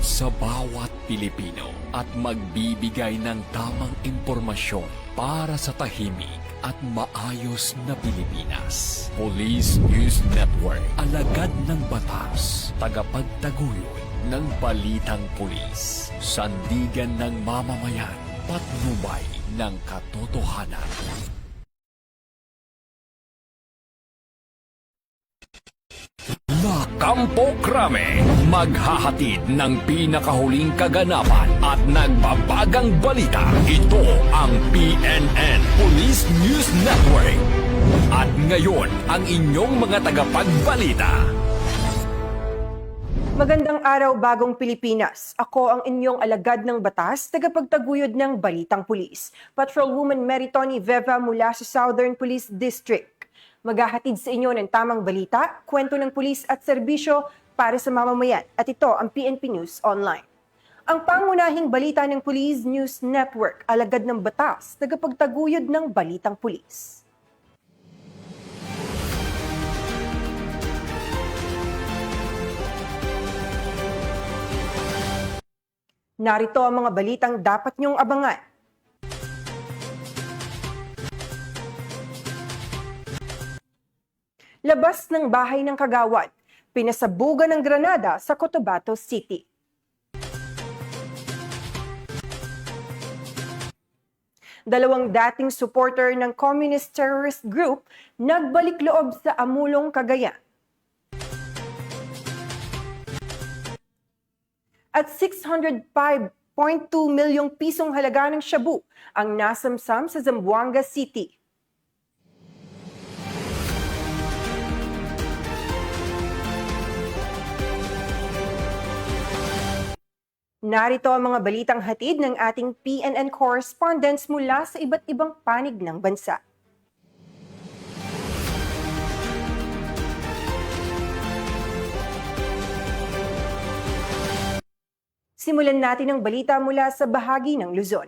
sa bawat Pilipino at magbibigay ng tamang impormasyon para sa tahimik at maayos na Pilipinas. Police News Network, alagad ng batas, tagapagtaguyod ng balitang pulis, sandigan ng mamamayan, patnubay ng katotohanan. La Campo Crame, maghahatid ng pinakahuling kaganapan at nagbabagang balita. Ito ang PNN Police News Network. At ngayon, ang inyong mga tagapagbalita. Magandang araw, Bagong Pilipinas. Ako ang inyong alagad ng batas, tagapagtaguyod ng Balitang Pulis. Patrolwoman Meritoni Veva mula sa Southern Police District. Maghahatid sa inyo ng tamang balita, kwento ng pulis at serbisyo para sa mamamayan. At ito ang PNP News Online. Ang pangunahing balita ng Police News Network, alagad ng batas, tagapagtaguyod ng Balitang Pulis. Narito ang mga balitang dapat niyong abangan. Labas ng bahay ng kagawad, pinasabugan ng granada sa Cotabato City. Dalawang dating supporter ng Communist Terrorist Group nagbalik loob sa Amulong, Cagayan. At 605.2 milyong pisong halaga ng shabu ang nasamsam sa Zamboanga City. Narito ang mga balitang hatid ng ating PNN correspondents mula sa iba't ibang panig ng bansa. Simulan natin ang balita mula sa bahagi ng Luzon.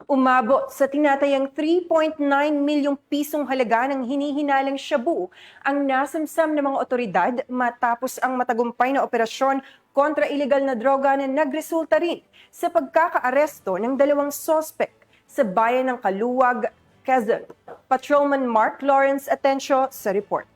Umabot sa tinatayang 3.9 milyong pisong halaga ng hinihinalang shabu ang nasamsam ng mga otoridad matapos ang matagumpay na operasyon kontra ilegal na droga na nagresulta rin sa pagkakaaresto ng dalawang sospek sa bayan ng Kaluwag, Quezon. Patrolman Mark Lawrence Atencio sa report.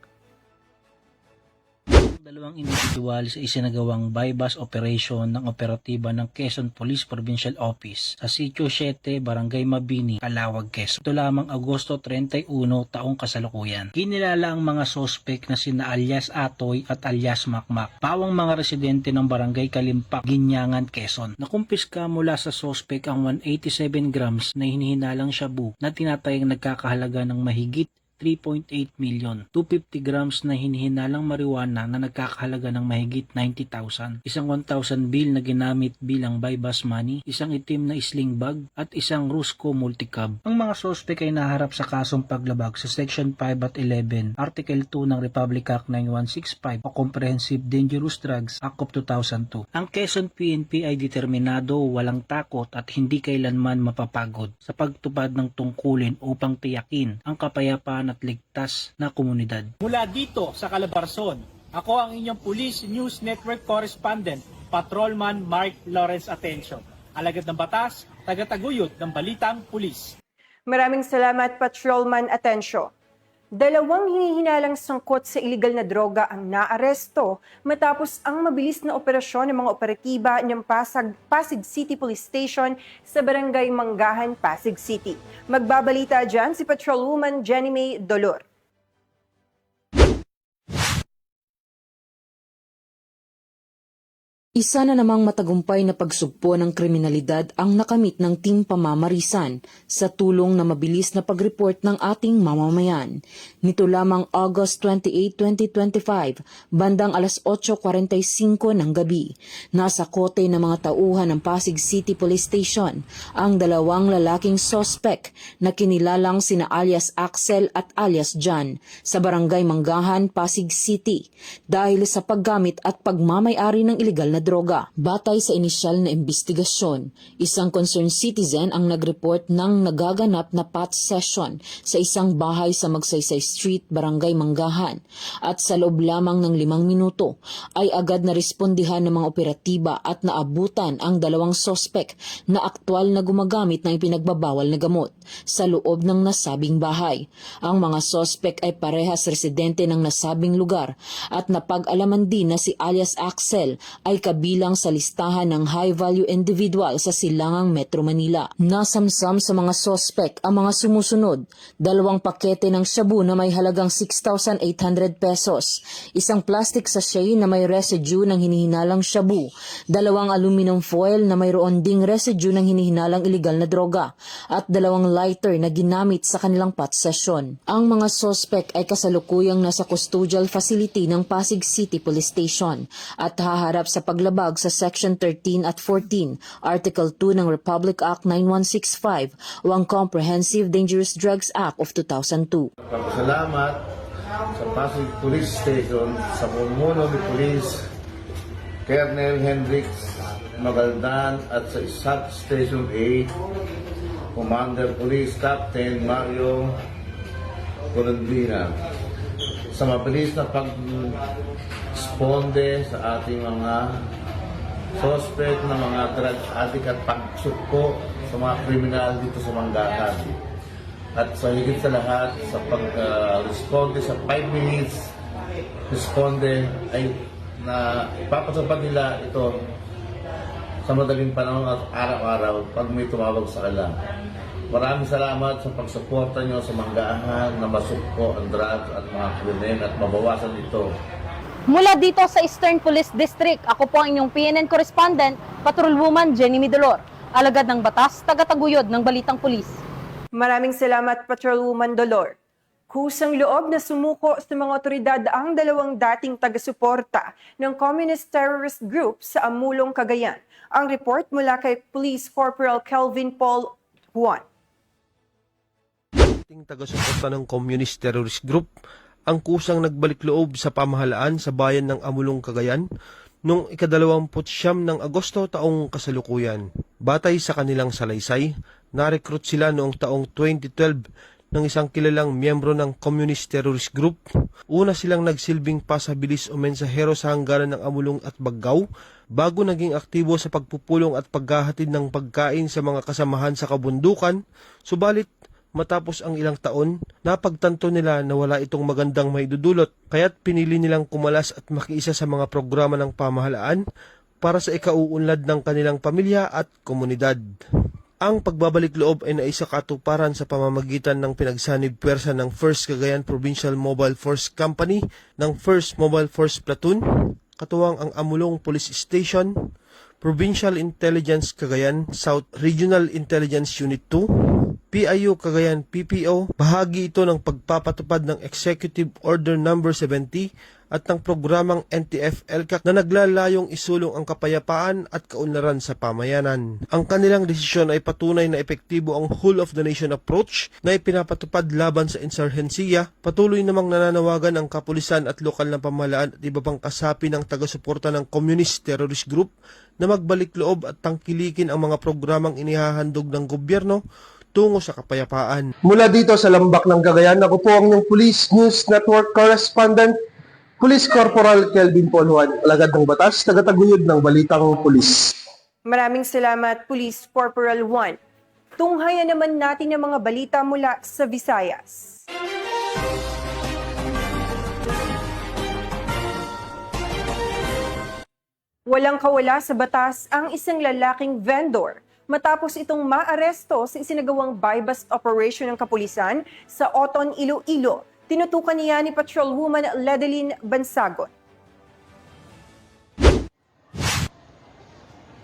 Dalawang individual sa isinagawang bypass operation ng operatiba ng Quezon Police Provincial Office sa Sitio 7, Barangay Mabini, Calawag, Quezon. Ito lamang Agosto 31 taong kasalukuyan. Kinilala ang mga sospek na sina alias Atoy at alias Makmak, pawang mga residente ng Barangay Kalimpak, Ginyangan, Quezon. Nakumpiska mula sa sospek ang 187 grams na hinihinalang shabu na tinatayang nagkakahalaga ng mahigit 3.8 million, 250 grams na hinihinalang marijuana na nagkakahalaga ng mahigit 90,000, isang 1,000 bill na ginamit bilang bypass money, isang itim na sling bag, at isang Rusco multicab. Ang mga sospek ay naharap sa kasong paglabag sa Section 5 at 11, Article 2 ng Republic Act 9165 o Comprehensive Dangerous Drugs Act of 2002. Ang Quezon PNP ay determinado, walang takot at hindi kailanman mapapagod sa pagtupad ng tungkulin upang tiyakin ang kapayapaan at ligtas na komunidad. Mula dito sa Calabarzon, ako ang inyong Police News Network Correspondent, Patrolman Mark Lawrence Atencio. Alagad ng batas, tagataguyod ng Balitang Pulis. Maraming salamat, Patrolman Atencio. Dalawang hinihinalang sangkot sa iligal na droga ang naaresto matapos ang mabilis na operasyon ng mga operatiba ng Pasig City Police Station sa Barangay Manggahan, Pasig City. Magbabalita dyan si Patrolwoman Jenny May Dolor. Isa na namang matagumpay na pagsugpo ng kriminalidad ang nakamit ng Team Pamamarisan sa tulong na mabilis na pag-report ng ating mamamayan. Nito lamang August 28, 2025, bandang alas 8:45 ng gabi, nasa kote ng mga tauhan ng Pasig City Police Station ang dalawang lalaking sospek na kinilalang sina alias Axel at alias John sa Barangay Manggahan, Pasig City dahil sa paggamit at pagmamay-ari ng iligal na na droga. Batay sa inisyal na investigasyon, isang concerned citizen ang nag-report ng nagaganap na pot session sa isang bahay sa Magsaysay Street, Barangay Manggahan, at sa loob lamang ng 5 minuto ay agad na respondihan ng mga operatiba at naabutan ang 2 sospek na aktwal na gumagamit ng ipinagbabawal na gamot sa loob ng nasabing bahay. Ang mga sospek ay parehas residente ng nasabing lugar at napag-alaman din na si alias Axel ay kabilang sa listahan ng high-value individual sa silangang Metro Manila. Nasamsam sa mga sospek ang mga sumusunod: 2 pakete ng shabu na may halagang 6,800 pesos, isang plastic sachet na may residue ng hinihinalang shabu, 2 aluminum foil na mayroon ding residue ng hinihinalang iligal na droga, at 2 lighter na ginamit sa kanilang pot session. Ang mga sospek ay kasalukuyang nasa custodial facility ng Pasig City Police Station at haharap sa paglabag sa Section 13 at 14, Article 2 ng Republic Act 9165 o ang Comprehensive Dangerous Drugs Act of 2002. Salamat sa Pasig Police Station sa pumuno ni Police Colonel Hendrix Magaldan at sa Substation A Commander Police Captain Mario Colondina sa mabilis na pag-responde sa ating mga suspect na mga drug addict at pagsukpo sa mga kriminal dito sa Manggahan. At sa higit sa lahat, sa pag-responde sa 5 minutes, responde ay na ipapatupad nila ito sa madaling panahon at araw-araw pag may tumawag sa kanila. Maraming salamat sa pagsuporta nyo sa Manggahan na masukpo ang drugs at mga krimen at mabawasan ito. Mula dito sa Eastern Police District, ako po ang inyong PNN correspondent, Patrolwoman Jenny Midolor, alagad ng batas, tagataguyod ng Balitang Pulis. Maraming salamat, Patrolwoman Dolor. Kusang loob na sumuko sa mga otoridad ang 2 dating taga-suporta ng Communist Terrorist Group sa Amulong, Cagayan. Ang report mula kay Police Corporal Kelvin Paul Juan. Dating taga-suporta ng Communist Terrorist Group ang kusang nagbalik loob sa pamahalaan sa bayan ng Amulong, Cagayan noong ika-29 ng Agosto taong kasalukuyan. Batay sa kanilang salaysay, na-recruit sila noong taong 2012 ng isang kilalang miyembro ng Communist Terrorist Group. Una silang nagsilbing pasabilis o mensahero sa hangganan ng Amulong at Baggaw bago naging aktibo sa pagpupulong at paghahatid ng pagkain sa mga kasamahan sa kabundukan. Subalit, matapos ang ilang taon, napagtanto nila na wala itong magandang maidudulot, kaya't pinili nilang kumalas at makiisa sa mga programa ng pamahalaan para sa ikauunlad ng kanilang pamilya at komunidad. Ang pagbabalik loob ay naisakatuparan sa pamamagitan ng pinagsanib pwersa ng 1st Cagayan Provincial Mobile Force Company ng 1st Mobile Force Platoon, katuwang ang Amulong Police Station, Provincial Intelligence Cagayan South Regional Intelligence Unit 2, PIU Cagayan PPO. Bahagi ito ng pagpapatupad ng Executive Order No. 70 at ng programang NTF-ELCAC na naglalayong isulong ang kapayapaan at kaunlaran sa pamayanan. Ang kanilang desisyon ay patunay na epektibo ang whole-of-the-nation approach na ipinapatupad laban sa insurhensiya. Patuloy namang nananawagan ang kapulisan at lokal na pamahalaan at iba pang kasapi ng taga-suporta ng Communist Terrorist Group na magbalik loob at tangkilikin ang mga programang inihahandog ng gobyerno tungo sa kapayapaan. Mula dito sa Lambak ng Cagayan, ako po ang inyong Police News Network Correspondent, Police Corporal Kelvin Paul Juan, alagad ng batas, tagataguyod ng Balitang Pulis. Maraming salamat, Police Corporal Juan. Tunghayan naman natin ang mga balita mula sa Visayas. Walang kawala sa batas ang isang lalaking vendor matapos itong maaresto sa isinagawang buy-bust operation ng kapulisan sa Oton, Iloilo. Tinutukan niya ni Patrolwoman Ledeline Bansagon.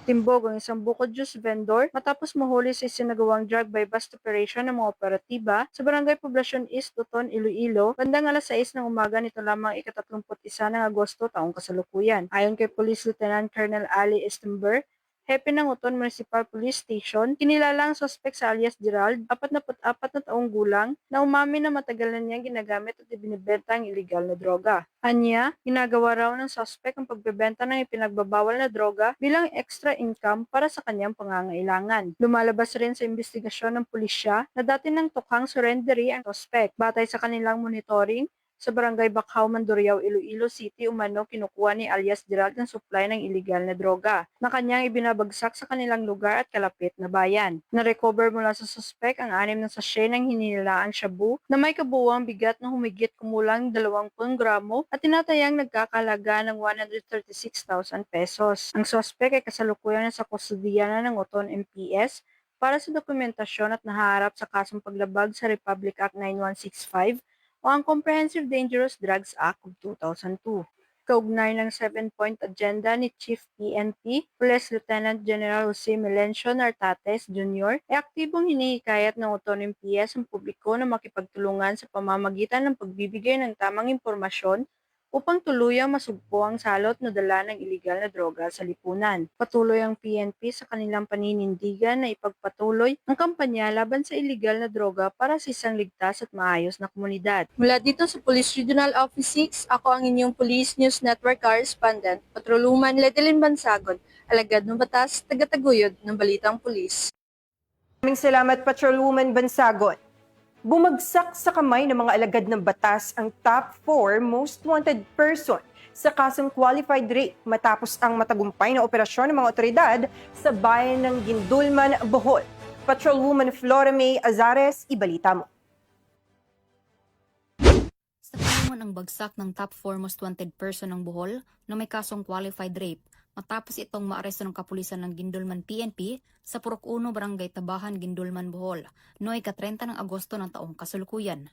Timbog ang isang bukod juice vendor matapos mahuli sa isinagawang drug buy-bust operation ng mga operatiba sa Barangay Poblacion East, Oton, Iloilo, bandang alas 6 ng umaga nito lamang ika-31 ng Agosto taong kasalukuyan. Ayon kay Police Lieutenant Colonel Ali Estember, hepe ng Uton Municipal Police Station, kinilala ang suspect sa alias Gerald, 44 na taong gulang, na umamin na matagal na niyang ginagamit at ibinibenta ang iligal na droga. Anya, ginagawa raw ng suspect ang pagbebenta ng ipinagbabawal na droga bilang extra income para sa kanyang pangangailangan. Lumalabas rin sa investigasyon ng pulisya na dati nang tukhang surrendery ang suspect. Batay sa kanilang monitoring, sa Barangay Bacau, Mandurriao, Iloilo City, umano kinukuha ni alias Gerald ng supply ng iligal na droga na kanyang ibinabagsak sa kanilang lugar at kalapit na bayan. Na-recover mula sa suspect ang 6 na sachet ng hininilaang shabu na may kabuuang bigat na humigit kumulang 20 gramo at tinatayang nagkakalaga ng 136,000 pesos. Ang suspect ay kasalukuyan sa kustudiya na ng Uton MPS para sa dokumentasyon at nahaharap sa kasong paglabag sa Republic Act 9165 o ang Comprehensive Dangerous Drugs Act of 2002. Kaugnay ng 7-point agenda ni Chief PNP, Police Lieutenant General Jose Melencio Nartates Jr., ay aktibong hinihikayat ng Uton MPS ang publiko na makipagtulungan sa pamamagitan ng pagbibigay ng tamang impormasyon upang tuluyang masugpo ang salot na dala ng iligal na droga sa lipunan. Patuloy ang PNP sa kanilang paninindigan na ipagpatuloy ang kampanya laban sa iligal na droga para sa isang ligtas at maayos na komunidad. Mula dito sa Police Regional Office 6, ako ang inyong Police News Network Correspondent, Patrolwoman Ledelyn Bansagon, alagad ng batas, tagataguyod ng balitang pulis. Maraming salamat, Patrolwoman Bansagon. Bumagsak sa kamay ng mga alagad ng batas ang top 4 most wanted person sa kasong qualified rape matapos ang matagumpay na operasyon ng mga otoridad sa bayan ng Gindulman, Bohol. Patrolwoman Flora May Azares, ibalita mo. Sa panahon ang bagsak ng top 4 most wanted person ng Bohol na may kasong qualified rape matapos itong maaresto ng kapulisan ng Gindulman PNP sa Purok 1 Barangay Tabahan, Gindulman, Bohol noong ika-30 ng Agosto ng taong kasalukuyan.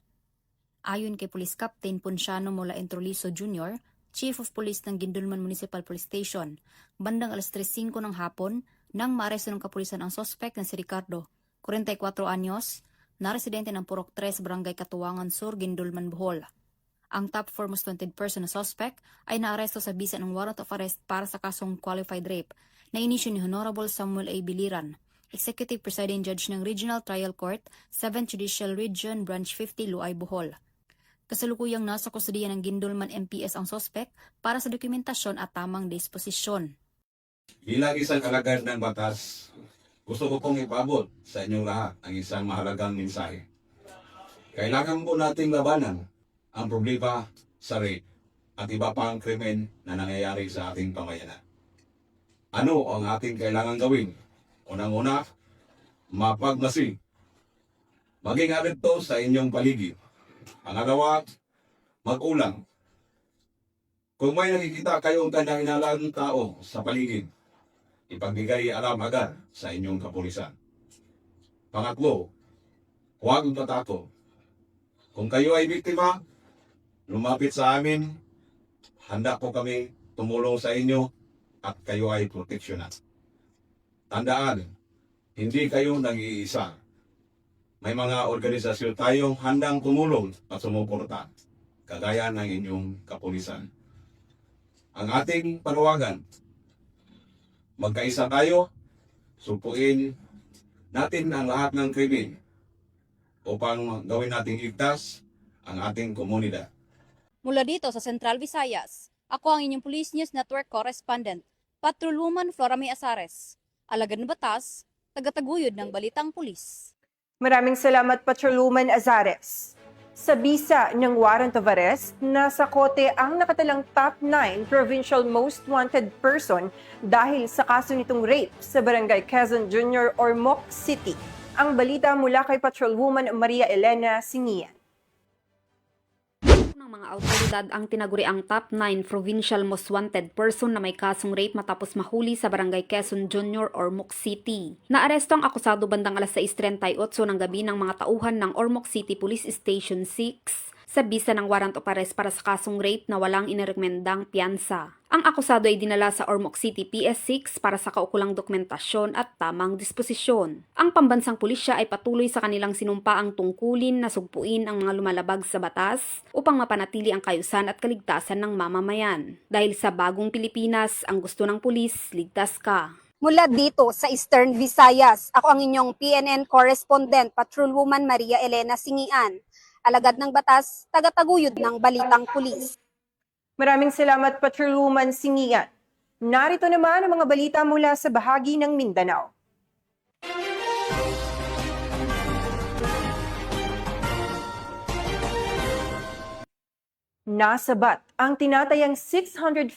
Ayon kay Police Captain Ponciano Mola Entrolizo Jr., Chief of Police ng Gindulman Municipal Police Station, bandang alas 3:05 ng hapon nang maaresto ng kapulisan ang suspect na si Ricardo, 44 anyos, na residente ng Purok 3 Barangay Katuwangan Sur, Gindulman, Bohol. Ang top 4 most wanted person na suspect ay naaresto sa bisa ng warrant of arrest para sa kasong qualified rape na inisyu ni Honorable Samuel A. Biliran, Executive Presiding Judge ng Regional Trial Court, 7th Judicial Region, Branch 50, Luay, Bohol. Kasalukuyang nasa kustudiya ng Gindulman MPS ang suspect para sa dokumentasyon at tamang disposisyon. Bilang isang alagad ng batas, gusto ko pong ipaabot sa inyong lahat ang isang mahalagang mensahe. Kailangan po nating labanan ang problema sa rape at iba pang krimen na nangyayari sa ating pamayanan. Ano ang ating kailangan gawin? Unang-una, mapagmasid. Maging alert sa inyong paligid. Pangalawa, mag-ulang. Kung may nakikita kayong kanyang tao sa paligid, ipagbigay alam agad sa inyong kapulisan. Pangatlo, huwag tatakot. Kung kayo ay biktima, lumapit sa amin, handa po kami tumulong sa inyo at kayo ay proteksyonan. Tandaan, hindi kayo nag-iisa. May mga organisasyon tayong handang tumulong at sumuporta, kagaya ng inyong kapulisan. Ang ating panawagan, magkaisa tayo, supuin natin ang lahat ng krimen upang gawin nating ligtas ang ating komunidad. Mula dito sa Central Visayas, ako ang inyong Police News Network Correspondent, Patrolwoman Flora May Azares, alagad ng batas, tagataguyod ng balitang pulis. Maraming salamat, Patrolwoman Azares. Sa bisa ng warrant of arrest, nasa kote ang nakatalang top 9 provincial most wanted person dahil sa kaso nitong rape sa Barangay Quezon Jr. or Moc City. Ang balita mula kay Patrolwoman Maria Elena Singian. Ng mga autoridad ang tinaguriang top 9 provincial most wanted person na may kasong rape matapos mahuli sa Barangay Quezon Jr. or Moc City. Naaresto ang akusado bandang alas 6:38 ng gabi ng mga tauhan ng Ormoc City Police Station 6 sa bisa ng warrant of arrest para sa kasong rape na walang inirekomendang piyansa. Ang akusado ay dinala sa Ormoc City PS6 para sa kaukulang dokumentasyon at tamang disposisyon. Ang pambansang pulisya ay patuloy sa kanilang sinumpaang tungkulin na sugpuin ang mga lumalabag sa batas upang mapanatili ang kayusan at kaligtasan ng mamamayan. Dahil sa bagong Pilipinas, ang gusto ng pulis, ligtas ka. Mula dito sa Eastern Visayas, ako ang inyong PNN correspondent, Patrolwoman Maria Elena Singian. Alagad ng batas, tagataguyod ng balitang pulis. Maraming salamat, Patrolwoman Singian. Narito naman ang mga balita mula sa bahagi ng Mindanao. Nasabat ang tinatayang 605.2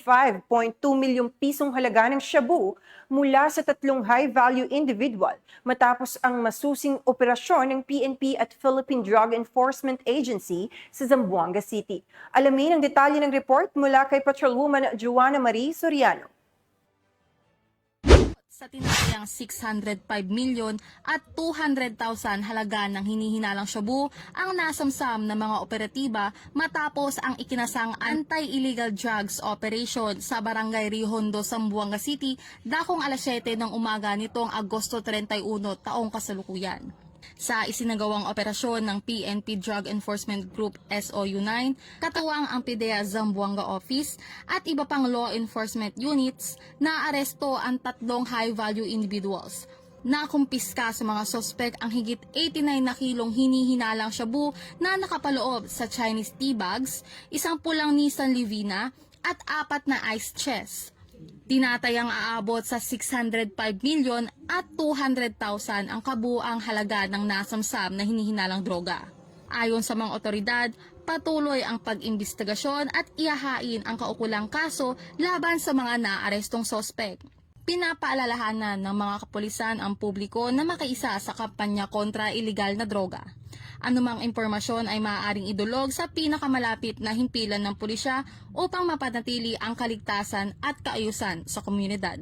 milyong pisong halaga ng shabu mula sa 3 high-value individual matapos ang masusing operasyon ng PNP at Philippine Drug Enforcement Agency sa Zamboanga City. Alamin ang detalye ng report mula kay Patrolwoman Joanna Marie Soriano. Sa tinatayang 605 milyon at 200,000 halaga ng hinihinalang shabu ang nasamsam ng mga operatiba matapos ang ikinasang anti-illegal drugs operation sa Barangay Rihondo, Zamboanga City dakong alas 7 ng umaga nitong Agosto 31 taong kasalukuyan. Sa isinagawang operasyon ng PNP Drug Enforcement Group SOU-9, katuwang ang PIDEA Zamboanga Office at iba pang law enforcement units, naaresto ang 3 high-value individuals. Nakumpiska sa mga sospek ang higit 89 na kilong hinihinalang shabu na nakapaloob sa Chinese tea bags, 1 pulang Nissan Livina at 4 na ice chest. Tinatayang aabot sa 605 milyon at 200,000 ang kabuang halaga ng nasamsam na hinihinalang droga. Ayon sa mga otoridad, patuloy ang pag-imbestigasyon at ihahain ang kaukulang kaso laban sa mga naarestong sospek. Pinapaalalahanan ng mga kapulisan ang publiko na makiisa sa kampanya kontra iligal na droga. Anumang impormasyon ay maaaring idulog sa pinakamalapit na himpilan ng pulisya upang mapanatili ang kaligtasan at kaayusan sa komunidad.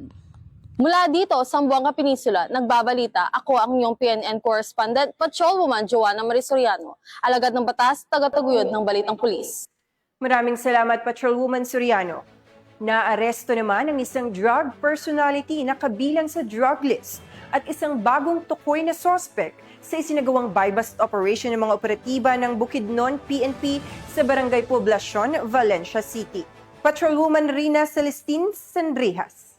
Mula dito, Zamboanga Peninsula, nagbabalita, ako ang inyong PNN correspondent, Patrolwoman Joanna Marie Soriano. Alagad ng batas, tagataguyod ng balitang pulis. Maraming salamat, Patrolwoman Soriano. Naaresto naman ang isang drug personality na kabilang sa drug list at isang bagong tukoy na suspect sa isinagawang buy-bust operation ng mga operatiba ng Bukidnon PNP sa Barangay Poblacion, Valencia City. Patrolwoman Rina Celestine Sandrijas.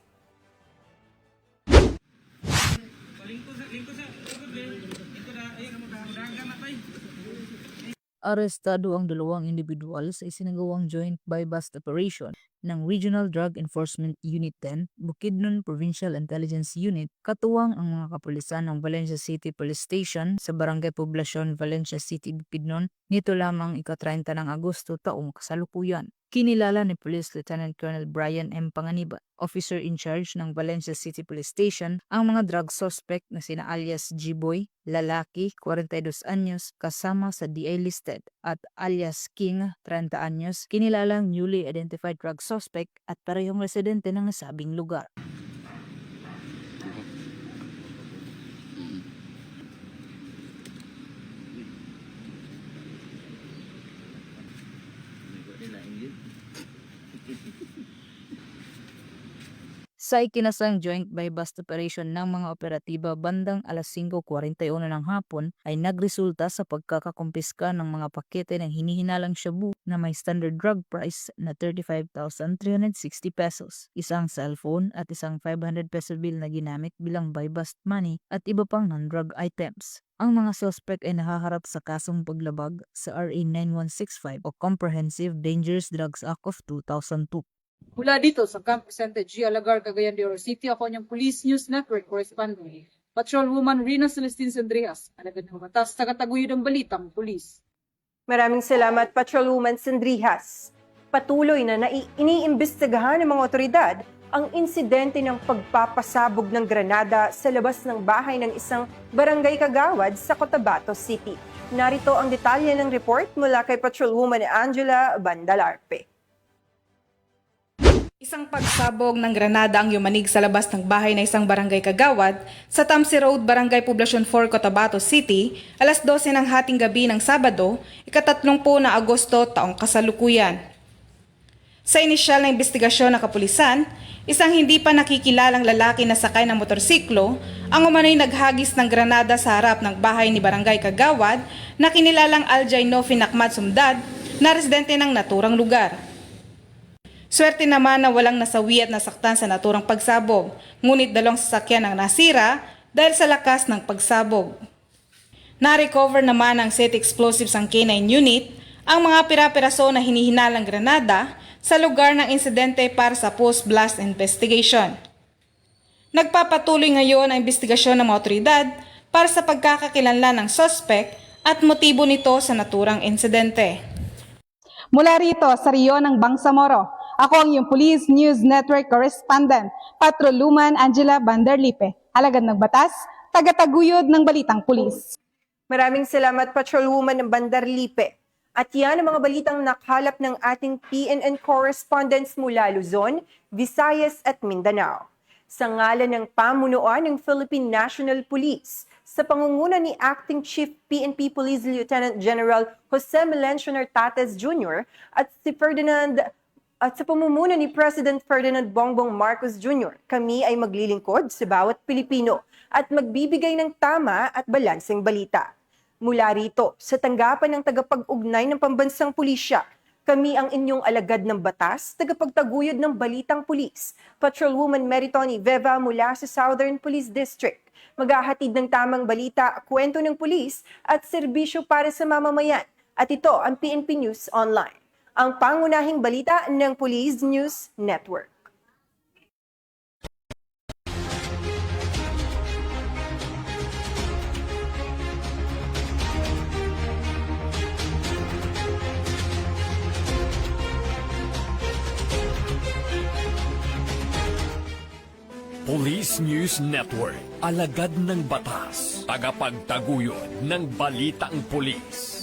Arestado ang 2 individual sa isinagawang joint buy-bust operation ng Regional Drug Enforcement Unit 10, Bukidnon Provincial Intelligence Unit, katuwang ang mga kapulisan ng Valencia City Police Station sa Barangay Poblacion, Valencia City, Bukidnon, nito lamang ika-30 ng Agosto taong kasalukuyan. Kinilala ni Police Lieutenant Colonel Brian M. Panganiban, officer in charge ng Valencia City Police Station, ang mga drug suspect na sina alias G-Boy, lalaki, 42 anyos, kasama sa DA listed, at alias King, 30 anyos, kinilalang newly identified drug suspect at parehong residente ng nasabing lugar. Sa ikinasang joint buy-bust operation ng mga operatiba bandang alas 5:41 ng hapon ay nagresulta sa pagkakakumpiska ng mga pakete ng hinihinalang shabu na may standard drug price na 35,360 pesos, isang cellphone at isang 500 peso bill na ginamit bilang buy-bust money at iba pang non-drug items. Ang mga suspect ay nahaharap sa kasong paglabag sa RA 9165 o Comprehensive Dangerous Drugs Act of 2002. Mula dito sa Camp Vicente G. Alagar, Cagayan de Oro City, ako ang Police News Network correspondent, Patrolwoman Rina Celestine Sandrijas. Alagad ng batas, tagataguyod ang balitang pulis. Maraming salamat, Patrolwoman Sandrijas. Patuloy na iniimbestigahan ng mga otoridad ang insidente ng pagpapasabog ng granada sa labas ng bahay ng isang barangay kagawad sa Cotabato City. Narito ang detalye ng report mula kay Patrolwoman Angela Bandalarpe. Isang pagsabog ng granada ang yumanig sa labas ng bahay na isang barangay kagawad sa Tamsi Road, Barangay Poblacion 4, Cotabato City, alas 12 ng hating gabi ng Sabado, ika-30 na Agosto taong kasalukuyan. Sa inisyal na investigasyon ng kapulisan, isang hindi pa nakikilalang lalaki na sakay ng motorsiklo ang umano'y naghagis ng granada sa harap ng bahay ni Barangay Kagawad na kinilalang Aljay Nofin Ahmad Sumdad na residente ng naturang lugar. Swerte naman na walang nasawi at nasaktan sa naturang pagsabog, ngunit 2 sasakyan ang nasira dahil sa lakas ng pagsabog. Na-recover naman ng City Explosives ang K9 unit ang mga pira-piraso na hinihinalang granada sa lugar ng insidente para sa post-blast investigation. Nagpapatuloy ngayon ang investigasyon ng mga otoridad para sa pagkakakilanlan ng suspect at motibo nito sa naturang insidente. Mula rito sa Rio ng Bangsamoro, ako ang iyong Police News Network Correspondent, Patrolwoman Angela Banderlipe, alagad ng batas, tagataguyod ng balitang pulis. Maraming salamat, Patrolwoman Banderlipe. At yan ang mga balitang nakalap ng ating PNN correspondents mula Luzon, Visayas at Mindanao. Sa ngalan ng pamunuan ng Philippine National Police, sa pangunguna ni Acting Chief PNP Police Lieutenant General Jose Melencio Nartates Jr. at sa pamumuno ni President Ferdinand Bongbong Marcos Jr., kami ay maglilingkod sa bawat Pilipino at magbibigay ng tama at balanseng balita. Mula rito, sa tanggapan ng tagapag-ugnay ng pambansang pulisya, kami ang inyong alagad ng batas, tagapagtaguyod ng balitang pulis, Patrolwoman Meritoni Veva mula sa Southern Police District. Maghahatid ng tamang balita, kwento ng pulis at serbisyo para sa mamamayan. At ito ang PNP News Online, ang pangunahing balita ng Police News Network. Police News Network, alagad ng batas, tagapagtaguyod ng balitang pulis.